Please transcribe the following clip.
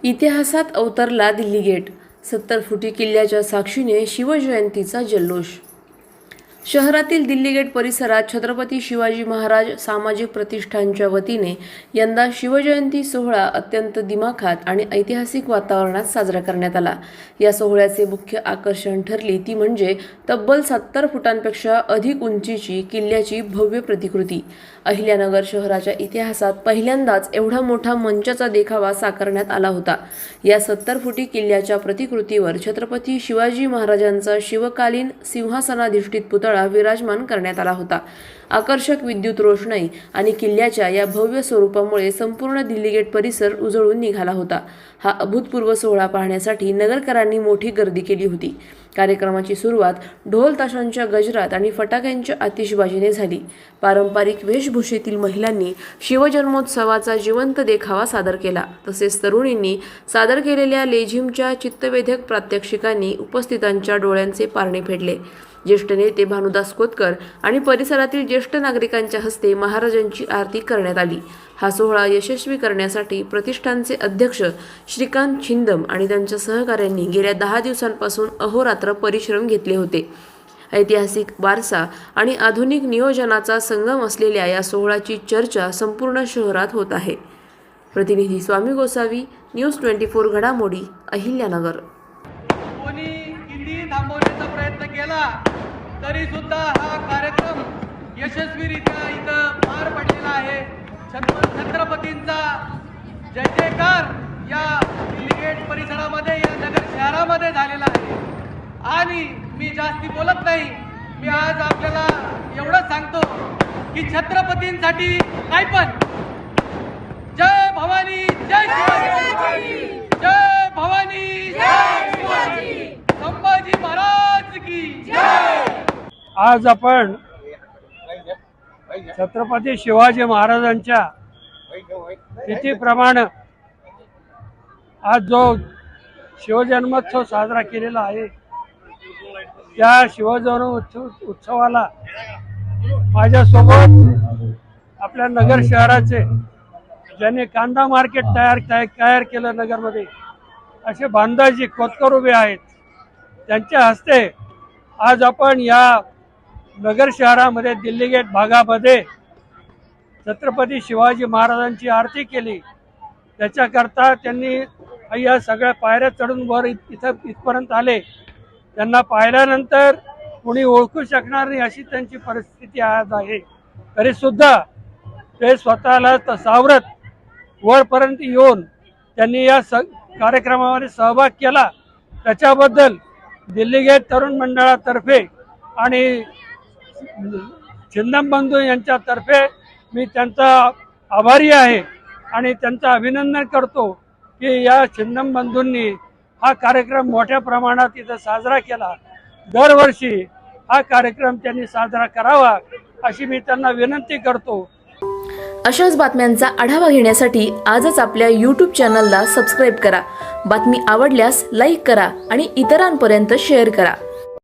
इतिहासात अवतरला दिल्ली गेट. 70 फुटी किल्ल्याच्या साक्षीने शिवजयंतीचा जल्लोष. शहरातील दिल्ली गेट परिसरात छत्रपती शिवाजी महाराज सामाजिक प्रतिष्ठानच्या वतीने यंदा शिवजयंती सोहळा अत्यंत दिमाखात आणि ऐतिहासिक वातावरणात साजरा करण्यात आला. या सोहळ्याचे मुख्य आकर्षण ठरली ती म्हणजे तब्बल 70 फुटांपेक्षा अधिक उंचीची किल्ल्याची भव्य प्रतिकृती. अहिल्यानगर शहराच्या इतिहासात पहिल्यांदाच एवढा मोठा मंचाचा देखावा साकारण्यात आला होता. या 70 फुटी किल्ल्याच्या प्रतिकृतीवर छत्रपती शिवाजी महाराजांचा शिवकालीन सिंहासनाधिष्ठित पुतळा विराजमान करण्यात आला होता. आकर्षक विद्युत रोषणाई आणि किल्ल्याच्या या भव्य स्वरूपामुळे संपूर्ण दिल्ली गेट परिसर उजळून निघाला होता. हा अभूतपूर्व सोहळा पाहण्यासाठी नगरकरांनी मोठी गर्दी केली होती. कार्यक्रमाची सुरुवात ढोल ताशांच्या गजरात आणि फटाक्यांच्या आतिषबाजीने झाली. पारंपरिक वेशभूषेतील महिलांनी शिवजन्मोत्सवाचा जिवंत देखावा सादर केला. तसेच तरुणींनी सादर केलेल्या लेझिमच्या चित्तवेधक प्रात्यक्षिकांनी उपस्थितांच्या डोळ्यांचे पारणे फेडले. ज्येष्ठ नेते भानुदास कोतकर आणि परिसरातील ज्येष्ठ नागरिकांच्या हस्ते महाराजांची आरती करण्यात आली. हा सोहळा यशस्वी करण्यासाठी प्रतिष्ठानचे अध्यक्ष श्रीकांत छिंदम आणि त्यांच्या सहकाऱ्यांनी गेल्या 10 दिवसांपासून अहोरात्र परिश्रम घेतले होते. ऐतिहासिक वारसा आणि आधुनिक नियोजनाचा संगम असलेल्या या सोहळ्याची चर्चा संपूर्ण शहरात होत आहे. प्रतिनिधी स्वामी गोसावी, न्यूज 24 घडामोडी, अहिल्यानगर. कोणी किती थांबवण्याचा प्रयत्न केला तरी सुद्धा हा कार्यक्रम यशस्वीरित्या इथं पार पडलेला आहे. छत्रपतींचा जय जयकार या दिल्ली गेट परिसरामध्ये, या नगर शहरामध्ये झालेला आहे. आणि मी जास्ती बोलत नाही, मी आज आपल्याला एवढं सांगतो की छत्रपतींसाठी काय पण जय भवानी, जय शिवाजी, जय भवानी, जय शिवाजी, संभाजी महाराज की जय. आज आपण छत्रपती शिवाजी महाराजांच्या तिथीप्रमाणे आज जो शिवजन्मोत्सव साजरा केलेला आहे, त्या उत्सवाला माझ्यासोबत आपल्या नगर शहराचे ज्यांनी कांदा मार्केट तयार केलं नगरमध्ये, असे बांधाजी कोतकर उभे आहेत. त्यांच्या हस्ते आज आपण या नगर शहरामध्ये दिल्ली गेट भागामध्ये छत्रपती शिवाजी महाराजांची आरती केली. त्याच्याकरता त्यांनी या सगळ्या पायऱ्या चढून वर इथपर्यंत आले. त्यांना पाहिल्यानंतर कोणी ओळखू शकणार नाही अशी त्यांची परिस्थिती आज आहे. तरीसुद्धा ते स्वतःला सावरत वरपर्यंत येऊन त्यांनी या कार्यक्रमामध्ये सहभाग केला. त्याच्याबद्दल दिल्ली गेट तरुण मंडळातर्फे आणि छिंदम बंधू यांच्यातर्फे मी त्यांचा आभारी आहे आणि त्यांचं अभिनंदन करतो की या छिंदम बंधूंनी हा कार्यक्रम मोठ्या प्रमाणात इथं साजरा केला. दरवर्षी हा कार्यक्रम त्यांनी साजरा करावा अशी मी त्यांना विनंती करतो. अशाच बातम्यांचा आढावा घेण्यासाठी आजच आपल्या YouTube चॅनलला सबस्क्राईब करा. बातमी आवडल्यास लाईक करा आणि इतरांपर्यंत शेअर करा.